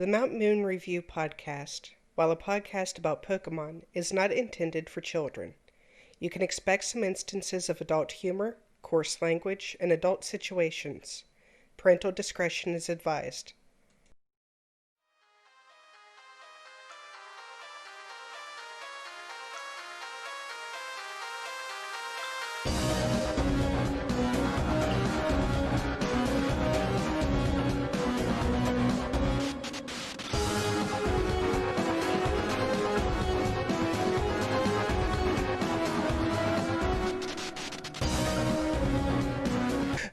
The Mount Moon Review podcast, while a podcast about Pokemon, is not intended for children. You can expect some instances of adult humor, coarse language, and adult situations. Parental discretion is advised.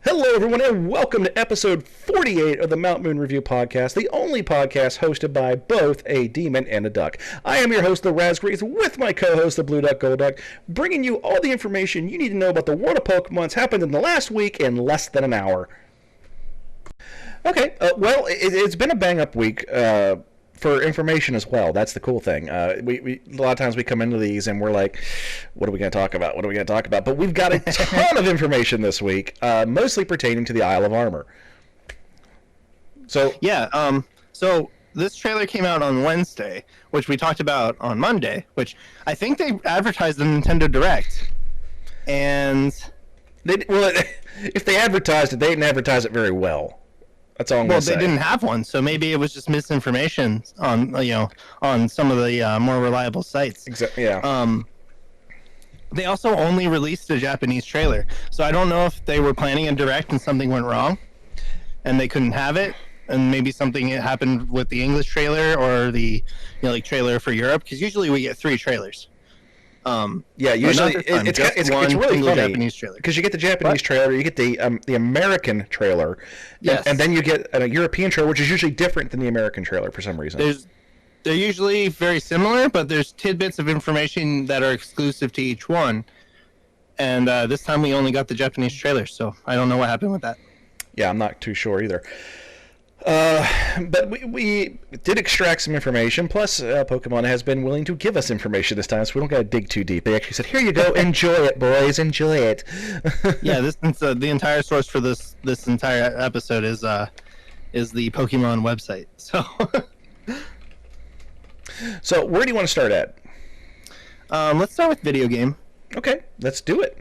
Hello, everyone, and welcome to episode 48 of the Mount Moon Review podcast, the only podcast hosted by both a demon and a duck. I am your host, the Raspberries, with my co-host, the Blue Duck Gold Duck, bringing you all the information you need to know about the world of Pokemon's happened in the last week in less than an hour. Okay, well, it's been a bang-up week for information as well. That's the cool thing. We a lot of times we come into these and we're like, what are we going to talk about? What are we going to talk about? But we've got a ton of information this week, mostly pertaining to the Isle of Armor. So yeah, so this trailer came out on Wednesday, which we talked about on Monday, which I think they advertised the Nintendo Direct. And if they advertised it, they didn't advertise it very well. That's all I'm going to say. Well, they didn't have one, so maybe it was just misinformation on on some of the more reliable sites. Exactly. Yeah. They also only released a Japanese trailer, so I don't know if they were planning a direct and something went wrong, and they couldn't have it, and maybe something happened with the English trailer or the trailer for Europe, because usually we get 3 trailers. Yeah, usually it's really funny Japanese trailer, because you get the Japanese trailer, you get the American trailer, yes, and then you get a European trailer, which is usually different than the American trailer for some reason. They're usually very similar, but there's tidbits of information that are exclusive to each one. And this time we only got the Japanese trailer, so I don't know what happened with that. Yeah, I'm not too sure either. But we did extract some information, plus Pokemon has been willing to give us information this time, so we don't got to dig too deep. They actually said, here you go, enjoy it, boys, enjoy it. Yeah, the entire source for this entire episode is the Pokemon website. So where do you want to start at? Let's start with video game. Okay, let's do it.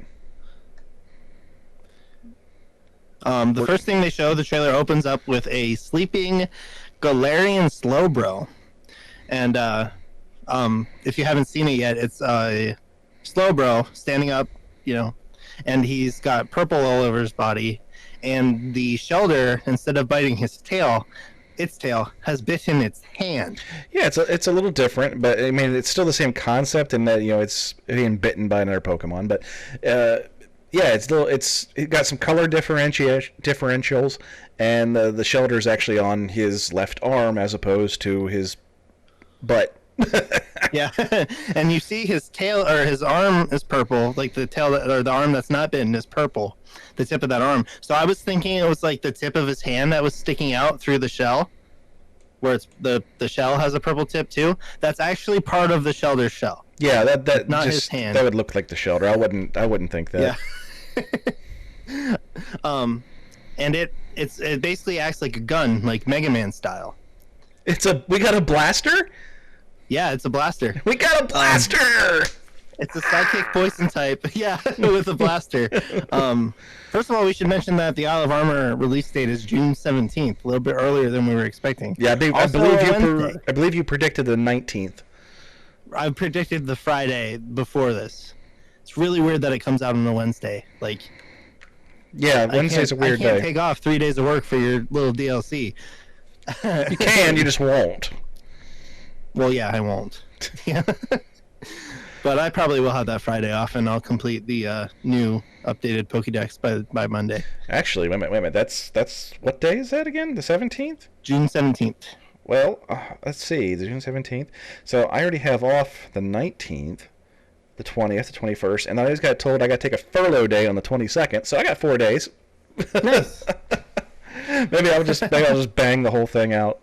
The first thing they show, the trailer opens up with a sleeping Galarian Slowbro. And if you haven't seen it yet, it's a Slowbro standing up, and he's got purple all over his body. And the Shelder, instead of biting its tail has bitten its hand. Yeah, it's a little different, but I mean it's still the same concept in that it's being bitten by another Pokemon. But yeah, it got some color differentials, and the Shelter's actually on his left arm as opposed to his butt. Yeah, and you see his tail or his arm is purple, like the tail or the arm that's not bitten is purple, the tip of that arm. So I was thinking it was like the tip of his hand that was sticking out through the shell, where it's the shell has a purple tip too. That's actually part of the Shelter's shell. Yeah, that not just, his hand. That would look like the Shelter. I wouldn't think that. Yeah. And it basically acts like a gun, like Mega Man style. We got a blaster? Yeah, it's a blaster. We got a blaster! It's a Psychic Poison type, yeah, with a blaster. First of all, we should mention that the Isle of Armor release date is June 17th, a little bit earlier than we were expecting. Yeah, I believe you predicted the 19th. I predicted the Friday before this. It's really weird that it comes out on a Wednesday. Yeah, Wednesday's a weird day. I can't take off 3 days of work for your little DLC. You can, you just won't. Well, yeah, I won't. Yeah. But I probably will have that Friday off, and I'll complete the new updated Pokédex by Monday. Actually, wait a minute. That's what day is that again? The 17th? June 17th. Well, let's see. The June 17th. So I already have off the 19th, the 20th, the 21st, and I just got told I got to take a furlough day on the 22nd. So I got 4 days. Nice. Maybe I'll just bang the whole thing out.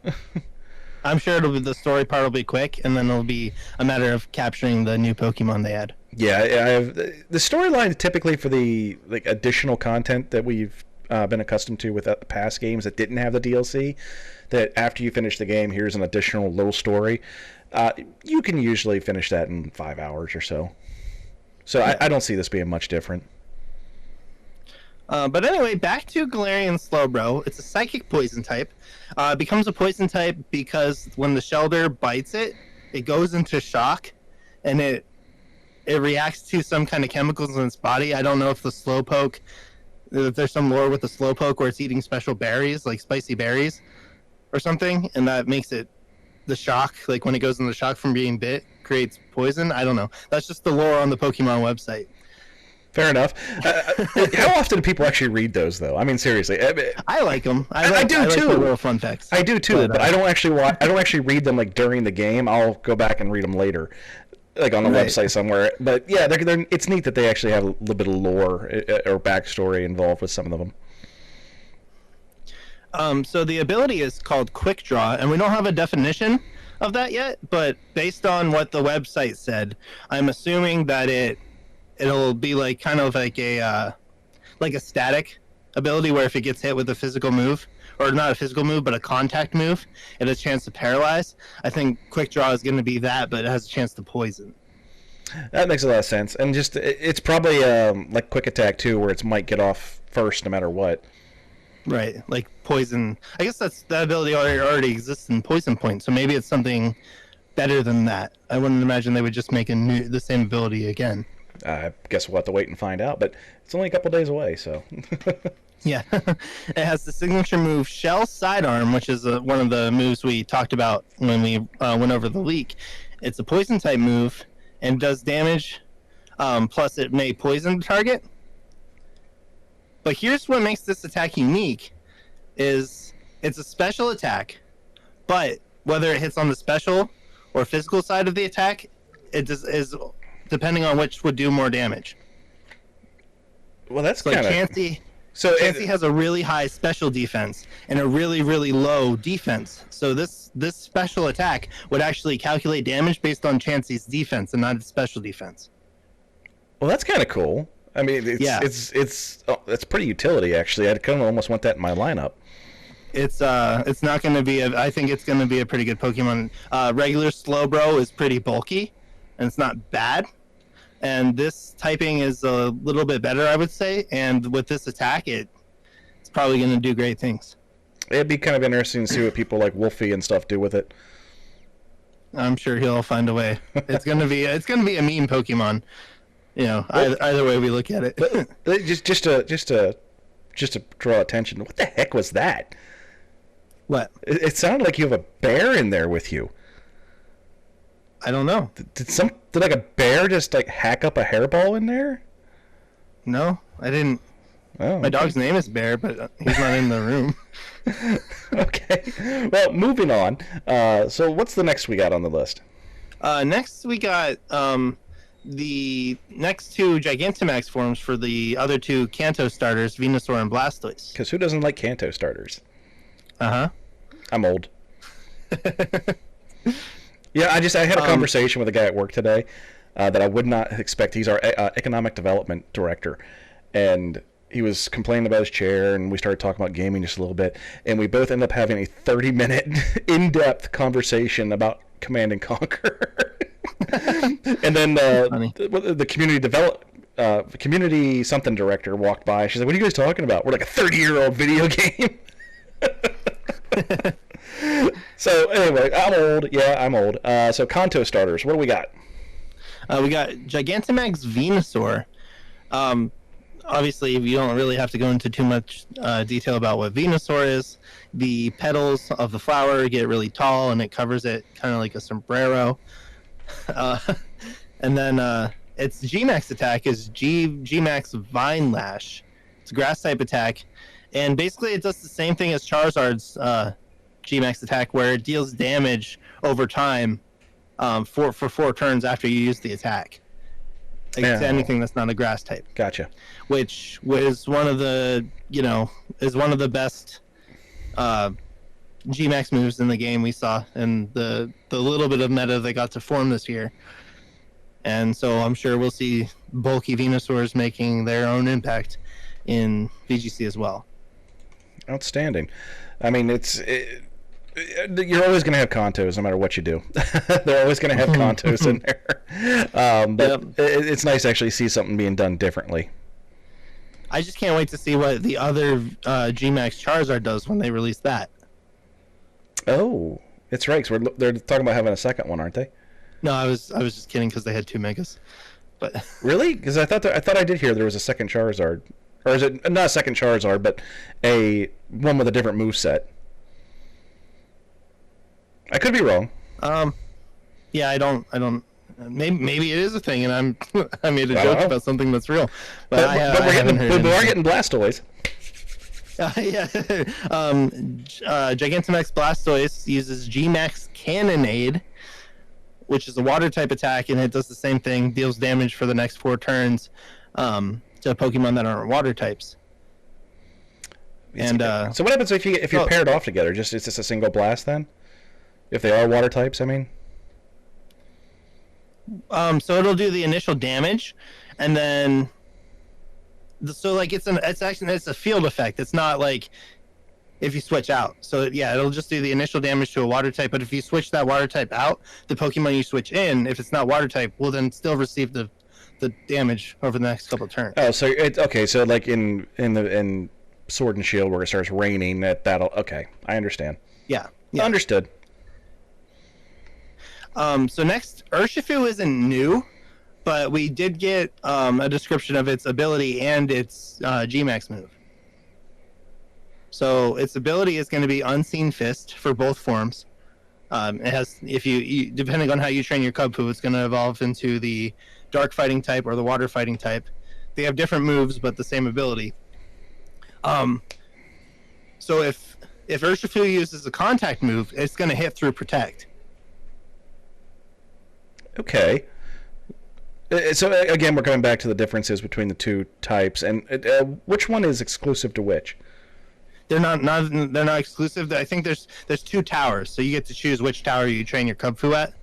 I'm sure the story part will be quick, and then it'll be a matter of capturing the new Pokemon they add. Yeah, I have the storyline typically for the additional content that we've been accustomed to with past games that didn't have the DLC, that after you finish the game, here's an additional little story. You can usually finish that in 5 hours or so. So yeah. I don't see this being much different. But anyway, back to Galarian Slowbro. It's a psychic poison type. It becomes a poison type because when the Shellder bites it, it goes into shock, and it reacts to some kind of chemicals in its body. I don't know if there's some lore with the Slowpoke where it's eating special berries, like spicy berries or something, and that makes it the shock, like when it goes into shock from being bit, creates poison. I don't know. That's just the lore on the Pokemon website. Fair enough. How often do people actually read those, though? I mean, seriously. I like them. I do too. Like little fun facts. I do too, but I don't actually read them like during the game. I'll go back and read them later, like on the website somewhere. But yeah, it's neat that they actually have a little bit of lore or backstory involved with some of them. So the ability is called Quick Draw, and we don't have a definition of that yet. But based on what the website said, I'm assuming that it'll be like kind of like a static ability where if it gets hit with a physical move, or not a physical move, but a contact move, it has a chance to paralyze. I think Quick Draw is going to be that, but it has a chance to poison. That makes a lot of sense. And just it's probably like Quick Attack too, where it might get off first no matter what. Right, like poison. I guess that ability already exists in Poison Point, so maybe it's something better than that. I wouldn't imagine they would just make the same ability again. I guess we'll have to wait and find out, but it's only a couple days away, so. Yeah. It has the signature move Shell Sidearm, which is one of the moves we talked about when we went over the leak. It's a poison type move and does damage, plus it may poison the target. But here's what makes this attack unique, is it's a special attack, but whether it hits on the special or physical side of the attack, is depending on which would do more damage. Well, that's like kind of... Chansey has a really high special defense and a really, really low defense. So this special attack would actually calculate damage based on Chansey's defense and not its special defense. Well, that's kind of cool. I mean, it's pretty utility, actually. I kind of almost want that in my lineup. It's not going to be I think it's going to be a pretty good Pokemon. Regular Slowbro is pretty bulky, and it's not bad. And this typing is a little bit better, I would say. And with this attack, it's probably going to do great things. It'd be kind of interesting to see what people like Wolfie and stuff do with it. I'm sure he'll find a way. It's going to be a mean Pokemon. You know, either way we look at it. But just to draw attention, what the heck was that? What? It sounded like you have a bear in there with you. I don't know. Did like a bear just like hack up a hairball in there? No, I didn't. Oh, My dog's name is Bear, but he's not in the room. Okay. Well, moving on. So what's the next we got on the list? Next we got the next two Gigantamax forms for the other two Kanto starters, Venusaur and Blastoise. Because who doesn't like Kanto starters? Uh-huh. I'm old. Yeah, I had a conversation with a guy at work today that I would not expect. He's our economic development director, and he was complaining about his chair, and we started talking about gaming just a little bit, and we both ended up having a 30-minute in-depth conversation about Command and Conquer. And then the community something director walked by. She's like, "What are you guys talking about? We're like a 30-year-old video game." So anyway, I'm old. Yeah, I'm old. So Kanto starters. What do we got? We got Gigantamax Venusaur. Obviously, you don't really have to go into too much detail about what Venusaur is. The petals of the flower get really tall, and it covers it kind of like a sombrero. And then its G-Max attack is G-Max Vine Lash. It's a grass-type attack. And basically, it does the same thing as Charizard's G-Max attack, where it deals damage over time for 4 turns after you use the attack. To anything that's not a grass type. Gotcha. Which was one of the best G-Max moves in the game we saw, and the little bit of meta that got to form this year. And so I'm sure we'll see bulky Venusaurs making their own impact in VGC as well. Outstanding. I mean, you're always going to have Kantos no matter what you do. They're always going to have Kantos in there. But it's nice to actually see something being done differently. I just can't wait to see what the other G-Max Charizard does when they release that. Oh, it's right. So they're talking about having a second one, aren't they? No, I was just kidding because they had 2 megas. But really? Because I thought I did hear there was a second Charizard, or is it not a second Charizard, but a one with a different moveset? I could be wrong. Yeah, I don't. Maybe it is a thing, and I made a joke about something that's real. But we are getting Blastoise. Yeah. Gigantamax Blastoise uses G-Max Cannonade, which is a water type attack, and it does the same thing, deals damage for the next 4 turns to Pokemon that aren't water types. So what happens if you're paired off together? It's just a single blast then? If they are water types, I mean. So it'll do the initial damage, and then it's a field effect. It's not like if you switch out. So yeah, it'll just do the initial damage to a water type. But if you switch that water type out, the Pokemon you switch in, if it's not water type, will then still receive the damage over the next couple of turns. Oh, so it's okay. So like in Sword and Shield, where it starts raining, that'll okay. I understand. Yeah. Understood. So next, Urshifu isn't new, but we did get a description of its ability and its G-Max move. So its ability is going to be Unseen Fist for both forms. It has, if you depending on how you train your Kubfu, it's going to evolve into the Dark Fighting type or the Water Fighting type. They have different moves, but the same ability. So if Urshifu uses a contact move, it's going to hit through Protect. Okay. So again, we're coming back to the differences between the two types, and which one is exclusive to which? They're not exclusive. I think there's 2 towers, so you get to choose which tower you train your Kubfu at.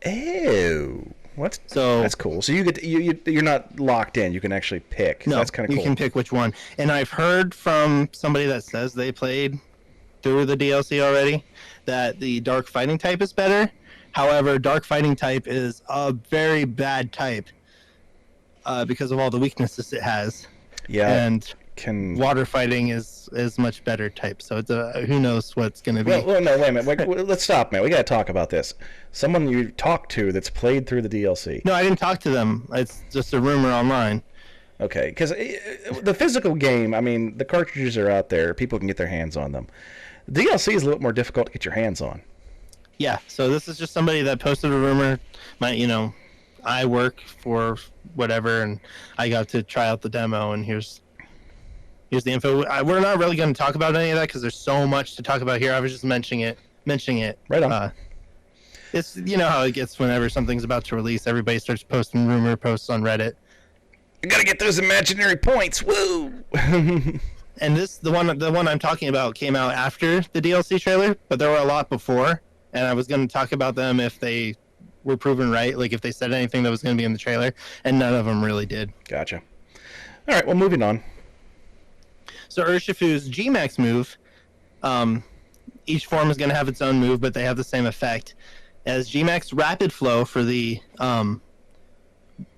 Oh, that's cool. So you get you're not locked in. You can actually pick. No, that's kind of cool. You can pick which one. And I've heard from somebody that says they played through the DLC already that the Dark Fighting type is better. However, Dark Fighting type is a very bad type because of all the weaknesses it has. Yeah. And Water Fighting is much better type. So it's who knows what's going to be. Well, no, wait a minute. Let's stop, man. We got to talk about this. Someone you talked to that's played through the DLC. No, I didn't talk to them. It's just a rumor online. Okay, because the physical game, I mean, the cartridges are out there. People can get their hands on them. The DLC is a little more difficult to get your hands on. Yeah, so this is just somebody that posted a rumor. I work for whatever, and I got to try out the demo, and here's the info. We're not really going to talk about any of that because there's so much to talk about here. I was just mentioning it. Right on. It's how it gets whenever something's about to release. Everybody starts posting rumor posts on Reddit. You got to get those imaginary points. Woo! And the one I'm talking about came out after the DLC trailer, but there were a lot before. And I was going to talk about them if they were proven right, like if they said anything that was going to be in the trailer, and none of them really did. Gotcha. All right, well, moving on. So Urshifu's G-Max move, each form is going to have its own move, but they have the same effect. As G-Max Rapid Flow for the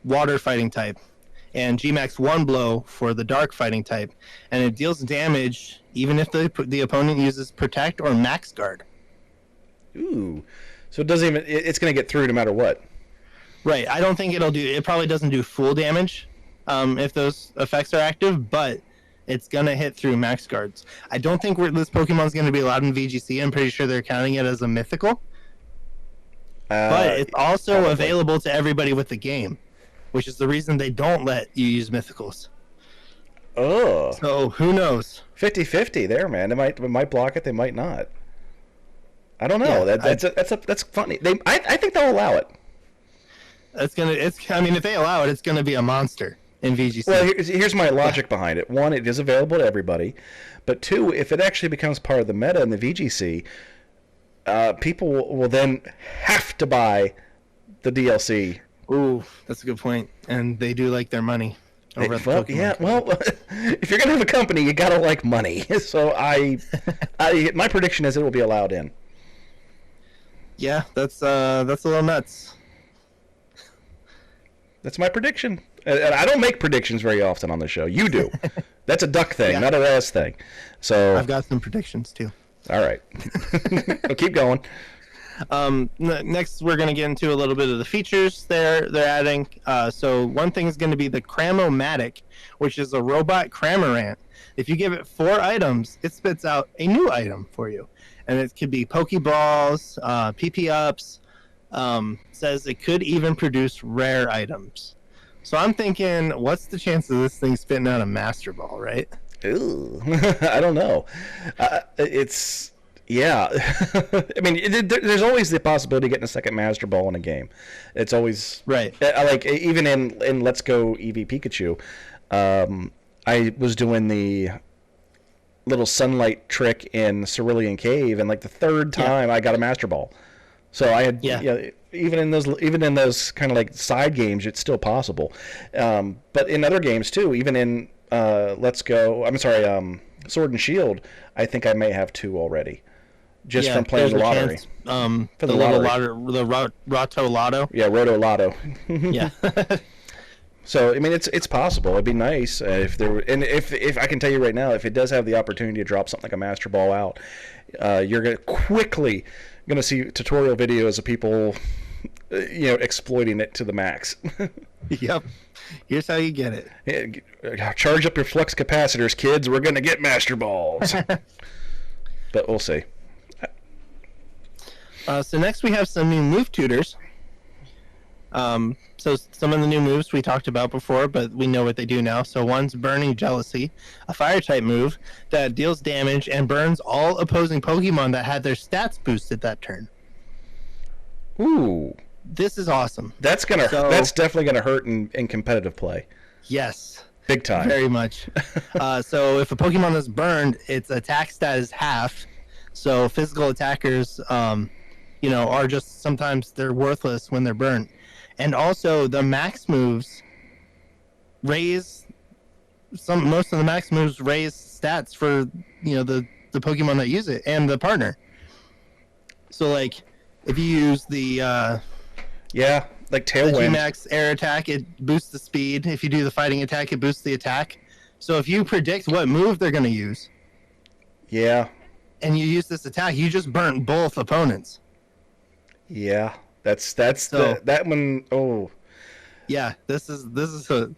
Water Fighting type, and G-Max One Blow for the Dark Fighting type, and it deals damage even if the opponent uses Protect or Max Guard. Ooh, so it doesn't even. It's going to get through no matter what. Right. I don't think it probably doesn't do full damage if those effects are active, but it's going to hit through max guards. I don't think this Pokemon's going to be allowed in VGC. I'm pretty sure they're counting it as a mythical. But it's also probably available to everybody with the game, which is the reason they don't let you use mythicals. Oh. So who knows? 50-50 there, man. They might block it. They might not. I don't know. Yeah, that's funny. I think they'll allow it. If they allow it, it's gonna be a monster in VGC. Well, here's my logic behind it. One, it is available to everybody, but two, if it actually becomes part of the meta in the VGC, people will then have to buy the DLC. Ooh, that's a good point. And they do like their money. over at the Well, Pokemon yeah. Company. Well, if you're gonna have a company, you gotta like money. So my prediction is it will be allowed in. Yeah, that's a little nuts. That's my prediction. And I don't make predictions very often on the show. You do. That's a duck thing, Yeah. not a Raz thing. So I've got some predictions too. all right, well, keep going. Next, we're going to get into a little bit of the features they're adding. So one thing is going to be the Cramomatic, which is a robot Cramorant. If you give it 4 items, it spits out a new item for you, and it could be Pokeballs, PP ups. Says it could even produce rare items. So I'm thinking, what's the chance of this thing spitting out a Master Ball, right? Ooh, I don't know. It's yeah. I mean, there's always the possibility of getting a second Master Ball in a game. It's always Right. Like even in Let's Go Eevee Pikachu, I was doing the little sunlight trick in Cerulean Cave, and like the third time I got a Master Ball. So I had even in those kind of like side games, it's still possible. But in other games too, even in Sword and Shield, I think I may have 2 already, just from playing the lottery. Chance, For the the little lottery. the Roto Lotto. Yeah, Roto Lotto. Yeah. So I mean, it's possible. It'd be nice if there were, and if I can tell you right now, if it does have the opportunity to drop something like a Master Ball out, you're going to see tutorial videos of people, exploiting it to the max. Yep. Here's how you get it. Charge up your flux capacitors, kids. We're going to get Master Balls. But we'll see. So next we have some new move tutors. So some of the new moves we talked about before, but we know what they do now. So one's Burning Jealousy, a fire-type move that deals damage and burns all opposing Pokemon that had their stats boosted that turn. Ooh, This is awesome. that's definitely gonna hurt in competitive play, Yes, big time. very much. So if a Pokemon is burned, its attack stat is half. So physical attackers, are just sometimes they're worthless when they're burnt. And also the max moves most of the max moves raise stats for the Pokemon that use it and the partner. So like if you use the Yeah, like Tailwind. G-Max air attack, it boosts the speed. If you do the fighting attack, it boosts the attack. So if you predict what move they're going to use Yeah, and you use this attack, you just burnt both opponents. yeah. That's So- that one. Oh, Yeah, this is a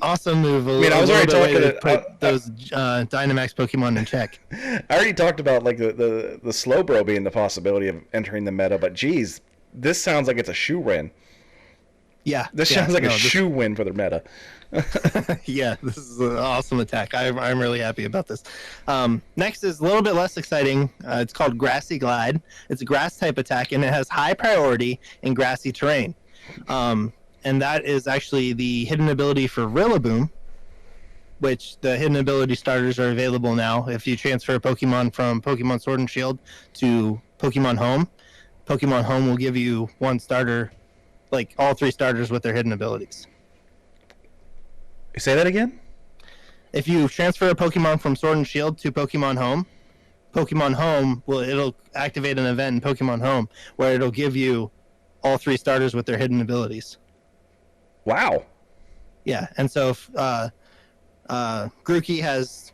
awesome move. I was already talking to to- put those Dynamax Pokemon in check. I already talked about like the Slowbro being the possibility of entering the meta, but geez, this sounds like it's a shoe-in. Yeah, This sounds like a shoe-in for the meta. Yeah, this is an awesome attack. I'm really happy about this. Next is a little bit less exciting. It's called Grassy Glide. It's a grass type attack, and it has high priority in grassy terrain. And that is actually the hidden ability for Rillaboom, which the hidden ability starters are available now. If you transfer a Pokemon from Pokemon Sword and Shield to Pokemon Home, Pokemon Home will give you one starter, like all 3 starters with their hidden abilities. Say that again? If you transfer a Pokemon from Sword and Shield to Pokemon Home it'll activate an event in Pokemon Home where it'll give you all 3 starters with their hidden abilities. Wow. Yeah, and so if, Grookey has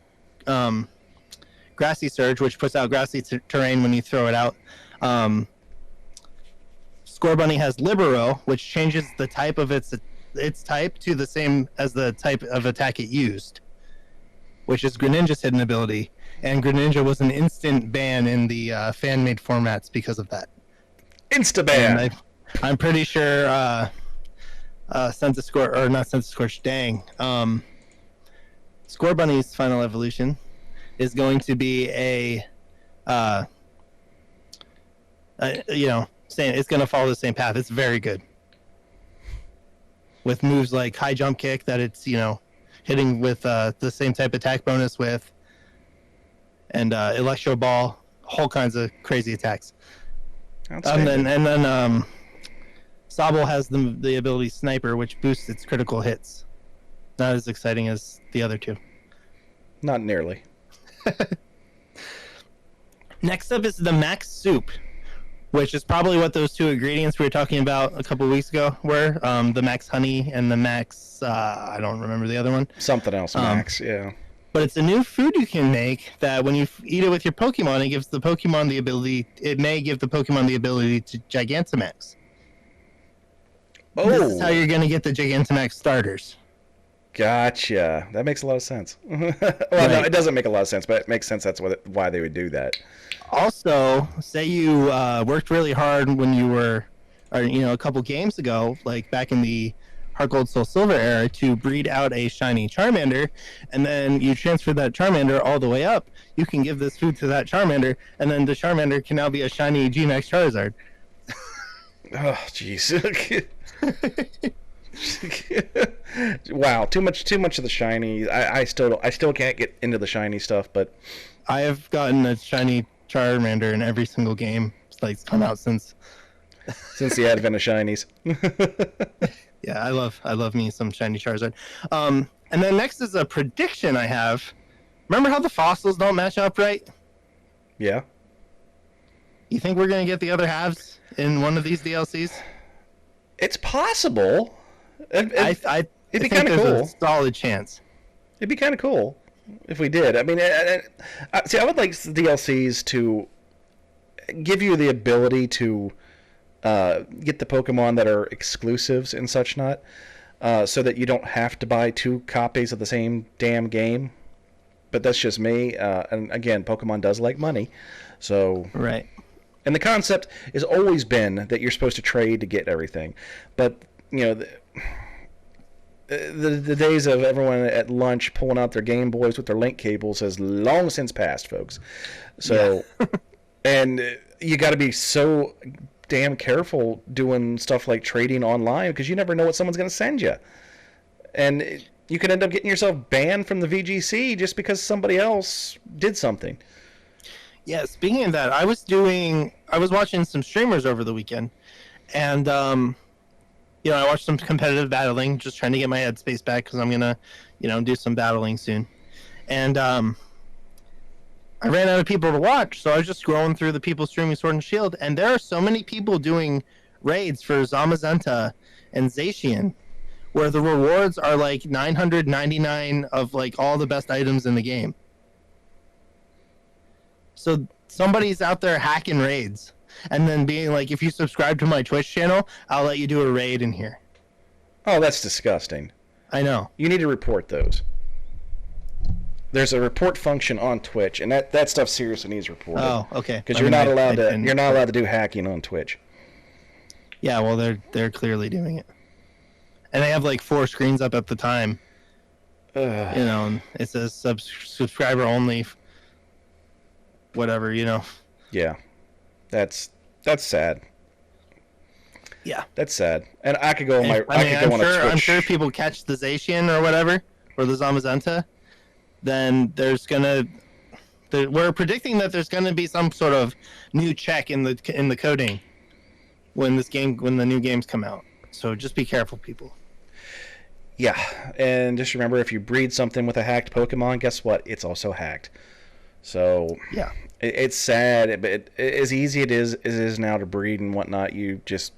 Grassy Surge, which puts out grassy terrain when you throw it out. Scorbunny has Libero, which changes the type of its type to the same as the type of attack it used, which is Greninja's hidden ability. And Greninja was an instant ban in the fan-made formats because of that. Insta-ban. And I'm pretty sure Scorbunny's final evolution is going to be saying it's going to follow the same path. It's very good. With moves like high jump kick that it's, hitting with the same type attack bonus with, and Electro Ball, whole kinds of crazy attacks. And then Sobble has the ability Sniper, which boosts its critical hits. Not as exciting as the other two. Not nearly. Next up is the Max Soup, which is probably what those two ingredients we were talking about a couple of weeks ago were. The Max Honey and the Max, I don't remember the other one. Something else, Max, yeah. But it's a new food you can make that when you eat it with your Pokemon, it gives the Pokemon the ability, it may give the Pokemon the ability to Gigantamax. Oh. This is how you're going to get the Gigantamax starters. Gotcha. That makes a lot of sense. Well, Right. no, it doesn't make a lot of sense, but it makes sense that's why they would do that. Also, say you worked really hard when you were, or a couple games ago, like back in the Heart Gold Soul Silver era, to breed out a shiny Charmander, and then you transfer that Charmander all the way up. You can give this food to that Charmander, and then the Charmander can now be a shiny G-Max Charizard. Oh, jeez. Wow, too much of the shiny. I still can't get into the shiny stuff, but I have gotten a shiny Charmander in every single game it's come out since. Since the advent of shinies. Yeah, I love me some shiny Charizard. And then next is a prediction I have. Remember how the fossils don't match up right? Yeah. You think we're gonna get the other halves in one of these DLCs? It's possible. It'd be think kind of there's cool. a solid chance. It'd be kind of cool if we did. I mean, see, I would like DLCs to give you the ability to get the Pokemon that are exclusives and such not, so that you don't have to buy 2 copies of the same damn game. But that's just me. And again, Pokemon does like money, so Right. And the concept has always been that you're supposed to trade to get everything, but the days of everyone at lunch pulling out their Game Boys with their link cables has long since passed, folks. So, and you got to be so damn careful doing stuff like trading online because you never know what someone's going to send you. And you could end up getting yourself banned from the VGC just because somebody else did something. Yeah, speaking of that, I was watching some streamers over the weekend, and I watched some competitive battling, just trying to get my headspace back because I'm gonna, do some battling soon. And I ran out of people to watch, so I was just scrolling through the people streaming Sword and Shield, and there are so many people doing raids for Zamazenta and Zacian, where the rewards are like 999 of like all the best items in the game. So somebody's out there hacking raids and then being like, if you subscribe to my Twitch channel, I'll let you do a raid in here. Oh, that's disgusting. I know. You need to report those. There's a report function on Twitch, and that stuff seriously needs reported. Oh, okay. Because you're not allowed to do hacking on Twitch. Yeah, well, they're clearly doing it, and they have like 4 screens up at the time. And it says subscriber only. Whatever, Yeah, that's sad. Yeah, that's sad. And I could go on my. I'm sure people catch the Zacian or whatever, or the Zamazenta. Then we're predicting that there's gonna be some sort of new check in the coding when the new games come out. So just be careful, people. Yeah, and just remember, if you breed something with a hacked Pokemon, guess what? It's also hacked. So yeah, it's sad, but as easy it is now to breed and whatnot, you just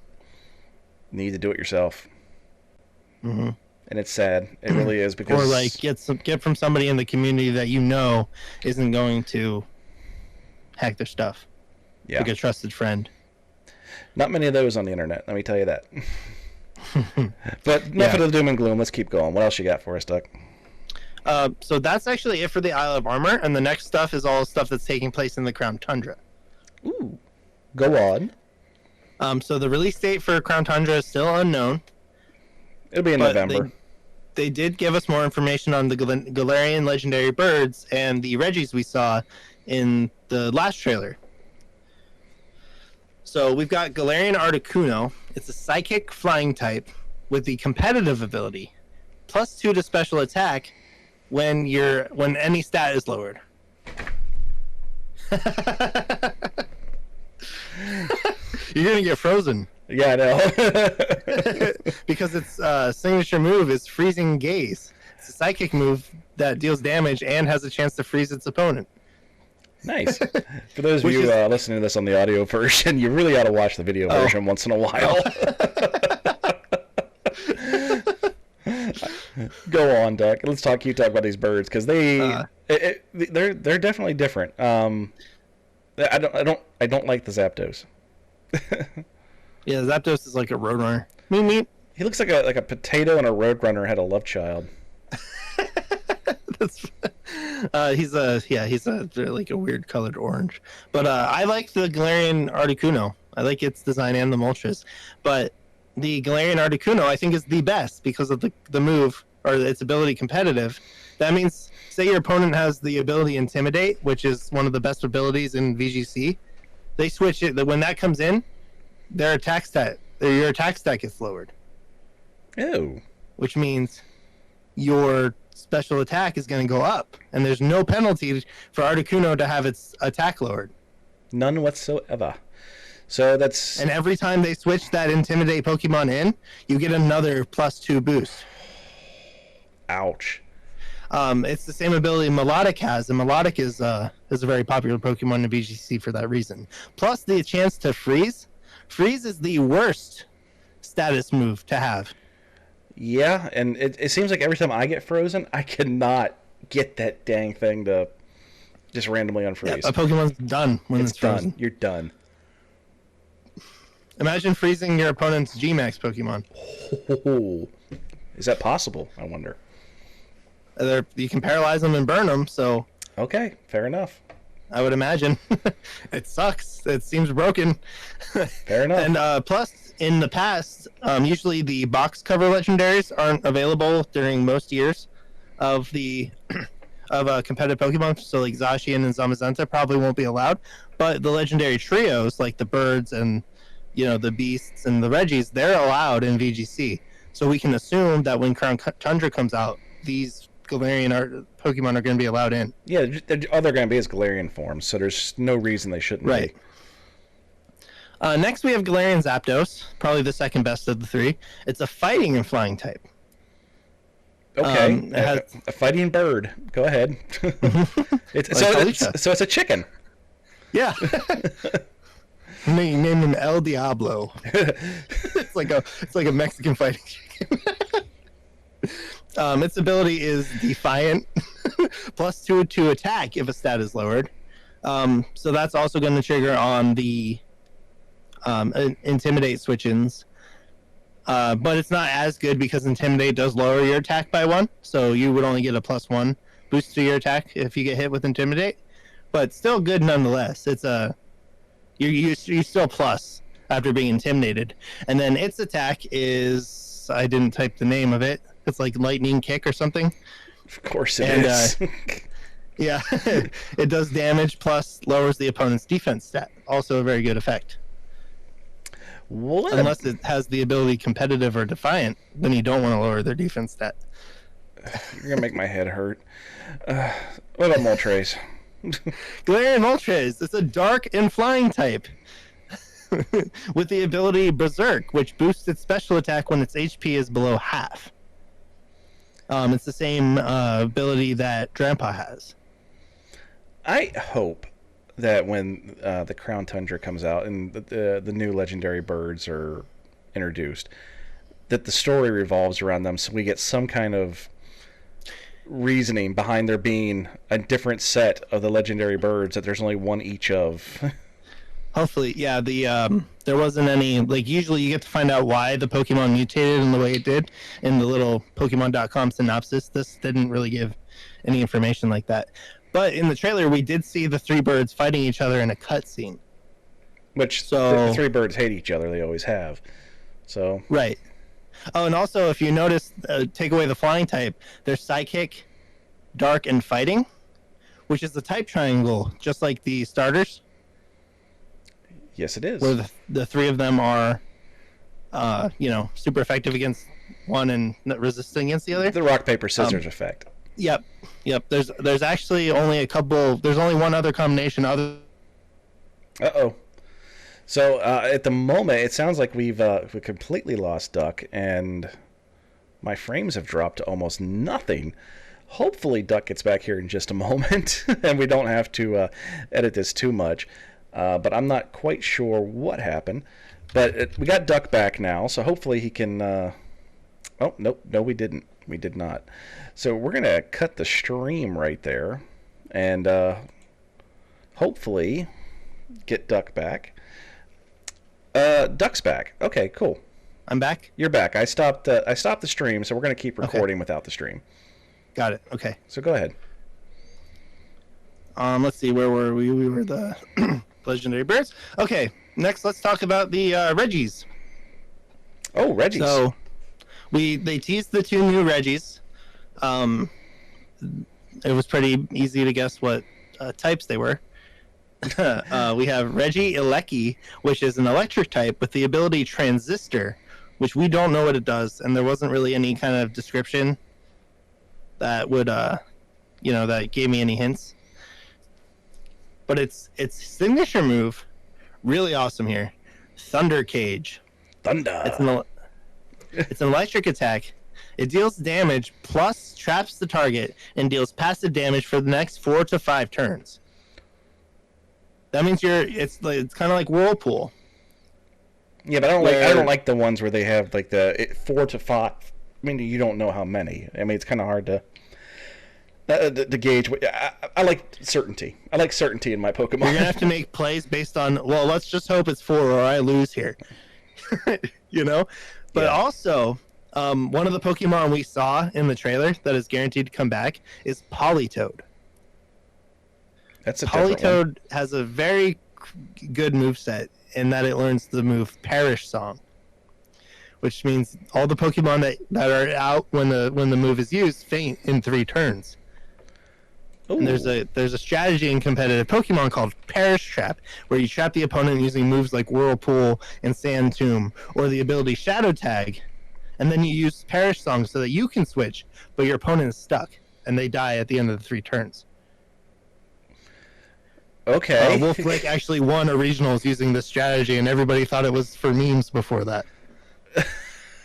need to do it yourself. Mm-hmm. And it's sad. It really is, because or like get from somebody in the community that isn't going to hack their stuff. Yeah, like a trusted friend. Not many of those on the internet, let me tell you that. But enough of the doom and gloom. Let's keep going. What else you got for us, Duck? So that's actually it for the Isle of Armor, and the next stuff is all stuff that's taking place in the Crown Tundra. Ooh, go on. So the release date for Crown Tundra is still unknown. It'll be in November. They did give us more information on the Galarian legendary birds and the Regis we saw in the last trailer. So we've got Galarian Articuno. It's a psychic flying type with the competitive ability, +2 to special attack when any stat is lowered. You're gonna get frozen. Yeah, I know. Because its signature move is Freezing Gaze. It's a psychic move that deals damage and has a chance to freeze its opponent. Nice. For those of you listening to this on the audio version, you really ought to watch the video version once in a while. Go on, Duck. Let's talk. You talk about these birds because they're definitely different. I don't like the Zapdos. Yeah, Zapdos is like a Roadrunner. Meep. He looks like a potato and a Roadrunner had a love child. He's like a weird colored orange. But I like the Galarian Articuno. I like its design and the Moltres. But the Galarian Articuno I think is the best because of the move or its ability competitive. That means say your opponent has the ability Intimidate, which is one of the best abilities in VGC. They switch it when that comes in, your attack stat gets lowered. Oh. Which means your special attack is going to go up, and there's no penalty for Articuno to have its attack lowered. None whatsoever. So that's... And every time they switch that Intimidate Pokemon in, you get another +2 boost. Ouch. It's the same ability Melodic has, and Melodic is a very popular Pokemon in VGC for that reason. Plus the chance to freeze. Freeze is the worst status move to have. Yeah, and it seems like every time I get frozen, I cannot get that dang thing to just randomly unfreeze. Yeah, a Pokemon's done when it's frozen. Done. You're done. Imagine freezing your opponent's G-Max Pokemon. Oh, is that possible? I wonder. You can paralyze them and burn them, so... Okay, fair enough. I would imagine. It sucks. It seems broken. Fair enough. And plus, in the past, usually the box cover legendaries aren't available during most years of competitive Pokemon. So like Zacian and Zamazenta probably won't be allowed. But the legendary trios, like the birds and the beasts and the Reggies, they're allowed in VGC. So we can assume that when Crown Tundra comes out, these Galarian Pokemon are going to be allowed in. Yeah, all they're going to be is Galarian forms, so there's no reason they shouldn't be. Next we have Galarian Zapdos, probably the second best of the three. It's a fighting and flying type. Okay, a fighting bird. Go ahead. So it's a chicken. Yeah. Name him El Diablo. It's like a Mexican fighting chicken. Its ability is Defiant, +2 to attack if a stat is lowered. So that's also going to trigger on the Intimidate switch-ins. But it's not as good because Intimidate does lower your attack by 1, so you would only get a +1 boost to your attack if you get hit with Intimidate. But still good nonetheless. It's you're still plus after being intimidated. And then its attack is, I didn't type the name of it. It's like Lightning Kick or something. Of course it is. Yeah, it does damage plus lowers the opponent's defense stat. Also a very good effect. What? Unless it has the ability Competitive or Defiant, then you don't want to lower their defense stat. You're going to make my head hurt. What about Moltres? Galarian Moltres. It's a dark and flying type. With the ability Berserk, which boosts its special attack when its HP is below half. It's the same ability that Grandpa has. I hope that when the Crown Tundra comes out and the new legendary birds are introduced, that the story revolves around them, so we get some kind of reasoning behind there being a different set of the legendary birds, that there's only one each of. Hopefully, yeah. There wasn't any, like, usually you get to find out why the Pokemon mutated in the way it did in the little Pokemon.com synopsis. This didn't really give any information like that. But in the trailer, we did see the three birds fighting each other in a cutscene. Which, the three birds hate each other, they always have. So. Right. Oh, and also, if you notice, take away the flying type, there's Psychic, Dark, and Fighting, which is the type triangle, just like the starters. Yes, it is. Where the three of them are, super effective against one and resistant against the other. The rock, paper, scissors effect. Yep. There's actually only a couple. There's only one other combination. Uh-oh. So at the moment, it sounds like we've completely lost Duck, and My frames have dropped to almost nothing. Hopefully Duck gets back here in just a moment and we don't have to edit this too much. But I'm not quite sure what happened. But we got Duck back now, so hopefully he can... Oh, nope. No, we didn't. We did not. So we're going to cut the stream right there. And hopefully get Duck back. Duck's back. Okay, cool. I'm back? You're back. I stopped the stream, so we're going to keep recording without the stream. Got it. Okay. So go ahead. Let's see, where were we? We were the legendary birds. Okay, next let's talk about the Reggies. Oh, Reggies. So they teased the 2 new Reggies. It was pretty easy to guess what types they were. We have Regieleki, which is an electric type with the ability Transistor, which we don't know what it does, and there wasn't really any kind of description that would, that gave me any hints. But its signature move, really awesome here, Thunder Cage. Thunder. It's an electric attack. It deals damage plus traps the target and deals passive damage for the next 4 to 5 turns. That means it's kind of like Whirlpool. Yeah, but I don't like the ones where they have like 4 to 5. I mean, you don't know how many. I mean, it's kind of hard to gauge. I like certainty. I like certainty in my Pokemon. You're gonna have to make plays based on. Well, let's just hope it's 4 or I lose here. But also, one of the Pokemon we saw in the trailer that is guaranteed to come back is Politoed. That's a different one. Politoed has a very good moveset in that it learns the move Perish Song, which means all the Pokemon that are out when the move is used faint in 3 turns. Ooh. And there's a strategy in competitive Pokemon called Perish Trap, where you trap the opponent using moves like Whirlpool and Sand Tomb, or the ability Shadow Tag, and then you use Perish Song so that you can switch, but your opponent is stuck, and they die at the end of the 3 turns. Okay. Wolf Lake actually won a regionals using this strategy, and everybody thought it was for memes before that.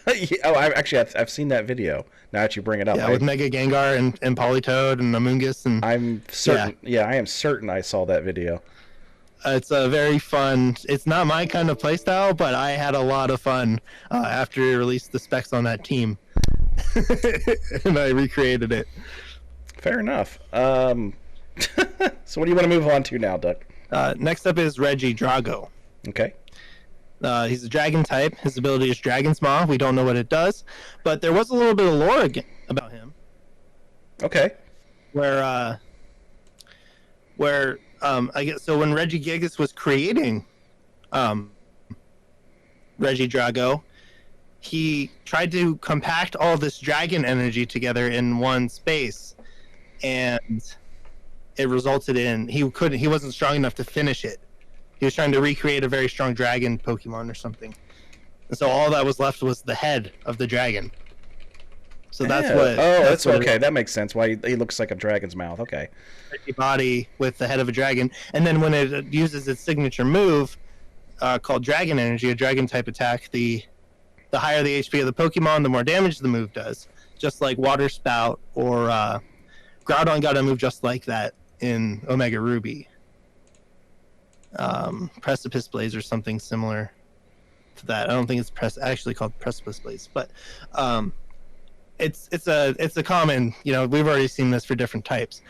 I've seen that video. Now that you bring it up, with Mega Gengar and Politoed and Amoonguss, and I'm certain. Yeah, I am certain I saw that video. It's a very fun. It's not my kind of playstyle, but I had a lot of fun after we released the specs on that team, and I recreated it. Fair enough. So what do you want to move on to now, Duck? Next up is Regidrago. Okay. He's a dragon type. His ability is Dragon's Maw. We don't know what it does, but there was a little bit of lore about him. Okay. Where I guess so when Regigigas was creating Regidrago, he tried to compact all this dragon energy together in one space, and it resulted in he wasn't strong enough to finish it. He was trying to recreate a very strong dragon Pokemon or something. And so all that was left was the head of the dragon. So that's what... Oh, that's okay. That makes sense. Why he looks like a dragon's mouth. Okay. Body with the head of a dragon. And then when it uses its signature move, called Dragon Energy, a dragon-type attack, the higher the HP of the Pokemon, the more damage the move does. Just like Water Spout or Groudon got a move just like that in Omega Ruby. Precipice Blaze or something similar to that. I don't think it's actually called Precipice Blaze, but it's a common, we've already seen this for different types,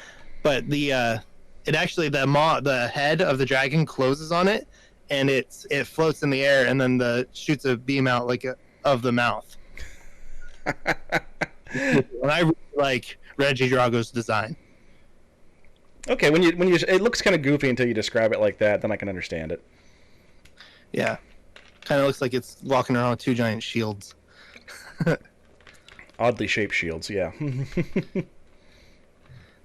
but the head of the dragon closes on it, and it floats in the air, and then shoots a beam out of the mouth. And I really like Regidrago's design. Okay, when you it looks kind of goofy until you describe it like that, then I can understand it. Yeah, kind of looks like it's walking around with 2 giant shields. Oddly shaped shields, yeah.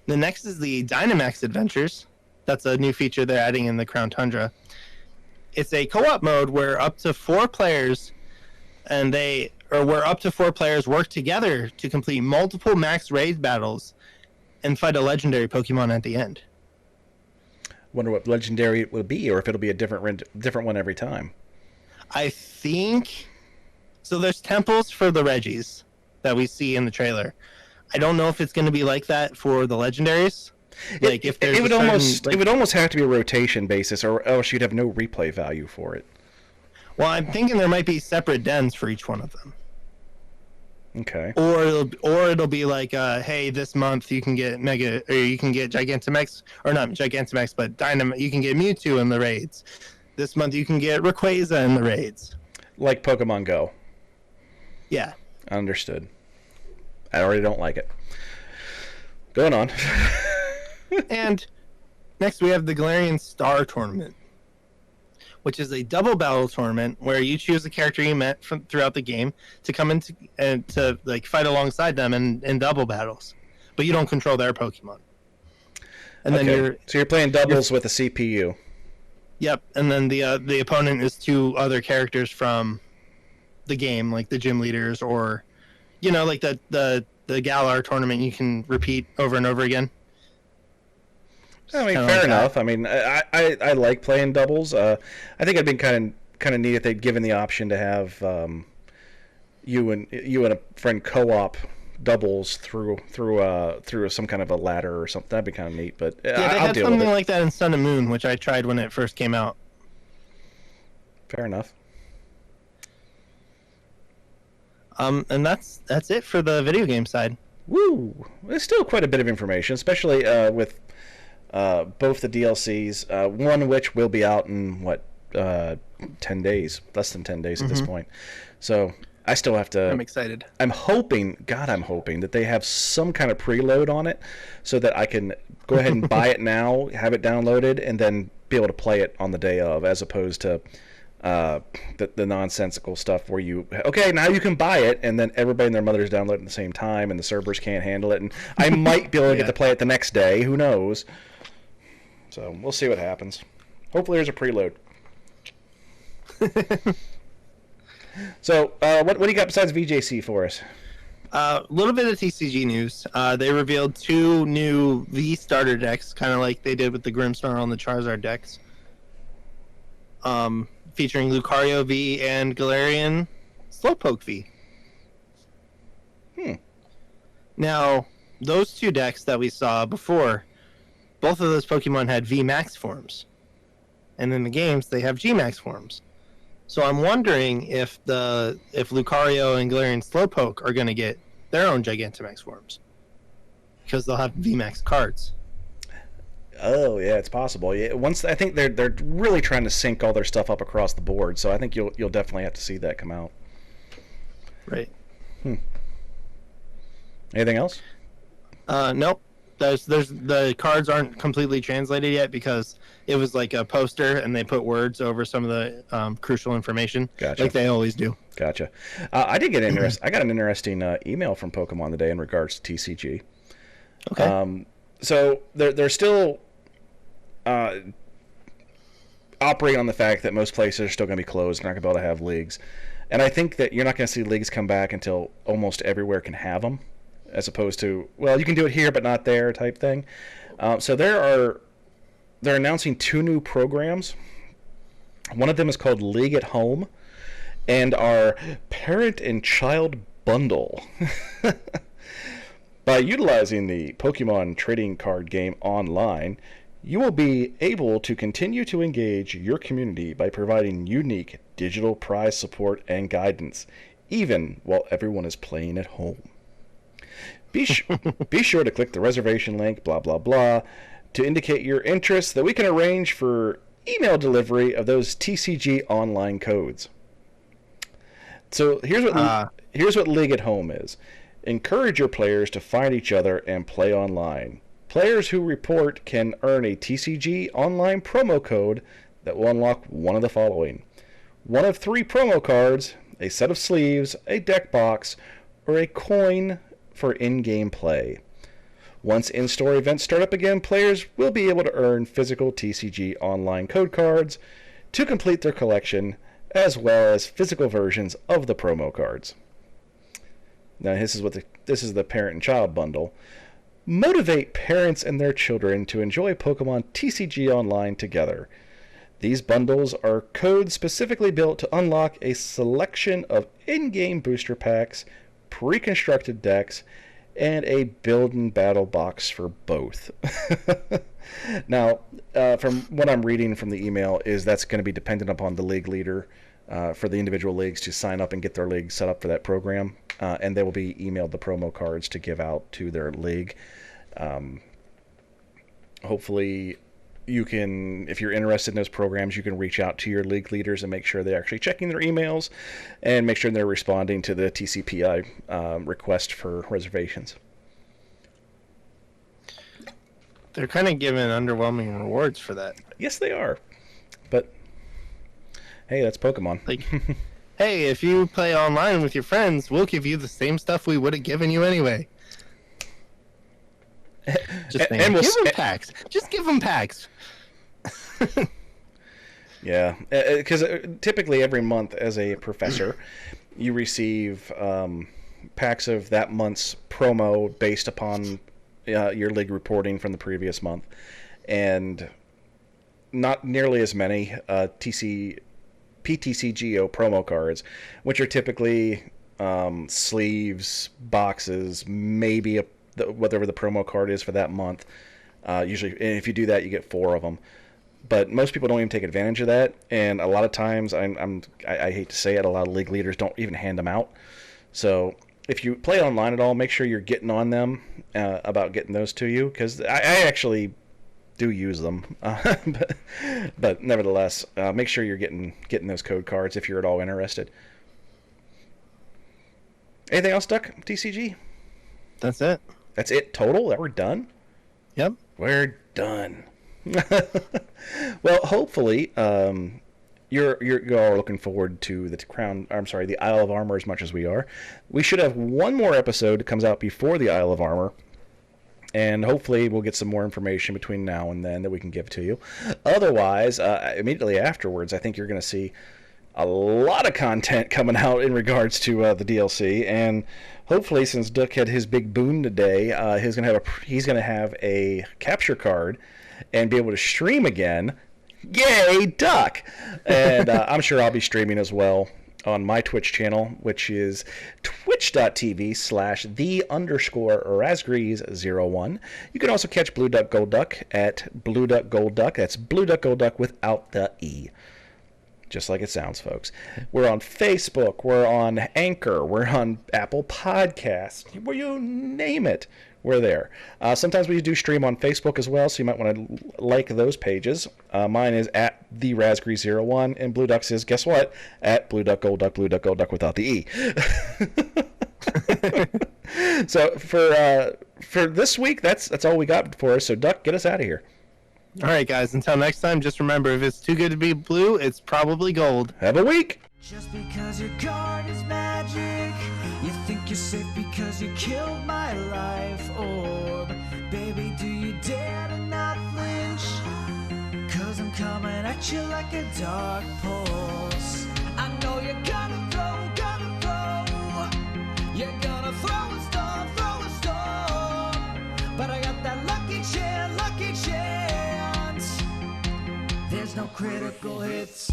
The next is the Dynamax Adventures. That's a new feature they're adding in the Crown Tundra. It's a co-op mode where up to 4 players work together to complete multiple max raid battles and fight a legendary Pokemon at the end. Wonder what legendary it will be, or if it'll be a different one every time. I think so. There's temples for the Reggies, that we see in the trailer. I don't know if it's going to be like that for the legendaries. Like if there's it would almost have to be a rotation basis, or else you'd have no replay value for it. Well, I'm thinking there might be separate dens for each one of them. Okay. Or it'll be like, hey, this month you can get Mega, or you can get Gigantamax, or not Gigantamax, but Dynamax. You can get Mewtwo in the raids. This month you can get Rayquaza in the raids. Like Pokemon Go. Yeah. Understood. I already don't like it. Going on. And next we have the Galarian Star Tournament, which is a double battle tournament where you choose a character you met from throughout the game to come into and to like fight alongside them in double battles, but you don't control their Pokemon. And then you're playing doubles with a CPU. Yep, and then the opponent is two other characters from the game, like the gym leaders, or like the Galar tournament you can repeat over and over again. I mean, fair enough. I mean, I like playing doubles. I think it'd been kind of neat if they'd given the option to have you and a friend co-op doubles through some kind of a ladder or something. That'd be kind of neat. But yeah, they had something like that in Sun and Moon, which I tried when it first came out. Fair enough. And that's it for the video game side. Woo! There's still quite a bit of information, especially with both the DLCs. One which will be out in 10 days, less than 10 days at this point. So I still have to. I'm excited. I'm hoping that they have some kind of preload on it, so that I can go ahead and buy it now, have it downloaded, and then be able to play it on the day of, as opposed to the nonsensical stuff where now you can buy it, and then everybody and their mother's downloading at the same time, and the servers can't handle it, and I might be able to get to play it the next day. Who knows? So we'll see what happens. Hopefully there's a preload. So what do you got besides VJC for us? A little bit of TCG news. They revealed 2 new V starter decks, kind of like they did with the Grimmsnarl on the Charizard decks. Featuring Lucario V and Galarian Slowpoke V. Now, those 2 decks that we saw before, both of those Pokemon had V Max forms. And in the games, they have G Max forms. So I'm wondering if Lucario and Galarian Slowpoke are going to get their own Gigantamax forms. Because they'll have V Max cards. Oh yeah, it's possible. Yeah, I think they're really trying to sync all their stuff up across the board, so I think you'll definitely have to see that come out. Right. Anything else? Nope. There's the cards aren't completely translated yet because it was like a poster and they put words over some of the crucial information, Gotcha. Like they always do. Gotcha. I did get I got an interesting email from Pokemon today in regards to TCG. Okay. So they're still operating on the fact that most places are still going to be closed, not going to be able to have leagues. And I think that you're not going to see leagues come back until almost everywhere can have them, as opposed to, well, you can do it here but not there type thing. So they're announcing 2 new programs. One of them is called League at Home, and our Parent and Child Bundle. By utilizing the Pokemon trading card game online, you will be able to continue to engage your community by providing unique digital prize support and guidance, even while everyone is playing at home. Be sure to click the reservation link, blah, blah, blah, to indicate your interest so that we can arrange for email delivery of those TCG online codes. So here's what League at Home is. Encourage your players to find each other and play online. Players who report can earn a TCG online promo code that will unlock one of the following: one of 3 promo cards, a set of sleeves, a deck box, or a coin for in-game play. Once in-store events start up again, players will be able to earn physical TCG online code cards to complete their collection, as well as physical versions of the promo cards. Now, this is the parent and child bundle. Motivate parents and their children to enjoy Pokemon TCG Online together. These bundles are codes specifically built to unlock a selection of in-game booster packs, pre-constructed decks, and a build and battle box for both. Now, from what I'm reading from the email, is that's going to be dependent upon the league leader for the individual leagues to sign up and get their league set up for that program, and they will be emailed the promo cards to give out to their league. Hopefully, you can, if you're interested in those programs, you can reach out to your league leaders and make sure they're actually checking their emails and make sure they're responding to the TCPI request for reservations. They're kind of giving underwhelming rewards for that. Yes, they are. But, hey, that's Pokemon. Like, hey, if you play online with your friends, we'll give you the same stuff we would have given you anyway. Just give them packs. Just give them packs. Yeah, because typically every month as a professor, you receive packs of that month's promo based upon your league reporting from the previous month, and not nearly as many PTCGO promo cards, which are typically sleeves, boxes, maybe whatever the promo card is for that month. Usually, and if you do that, you get 4 of them. But most people don't even take advantage of that, and a lot of times, I hate to say it, a lot of league leaders don't even hand them out. So if you play online at all, make sure you're getting on them about getting those to you, because I actually do use them. But nevertheless, make sure you're getting those code cards if you're at all interested. Anything else, Duck? TCG? That's it. That's it total? That we're done? Yep. We're done. Well, hopefully, you're all looking forward to the Isle of Armor as much as we are. We should have one more episode that comes out before the Isle of Armor, and hopefully we'll get some more information between now and then that we can give to you. Otherwise, immediately afterwards, I think you're going to see a lot of content coming out in regards to the DLC, and hopefully, since Duck had his big boon today, he's gonna have a capture card and be able to stream again. Yay, Duck! And I'm sure I'll be streaming as well on my Twitch channel, which is twitch.tv/the_Razgrees01. You can also catch Blue Duck Gold Duck at Blue Duck Gold Duck. That's Blue Duck Gold Duck without the E. Just like it sounds, folks. We're on Facebook. We're on Anchor. We're on Apple Podcasts. Where you name it, we're there. Sometimes we do stream on Facebook as well, so you might want to like those pages. Mine is at the Razgrees01, and Blue Duck's is, guess what? At Blue Duck Gold Duck without the E. So for this week, that's all we got for us. So Duck, get us out of here. All right, guys. Until next time, just remember, if it's too good to be blue, it's probably gold. Have a week. Just because your card is magic, you think you're safe because you killed my life orb. Baby, do you dare to not flinch? 'Cause I'm coming at you like a dark pulse. I know you're gonna throw. You're gonna throw a storm. But I got that lucky chance. There's no critical hits.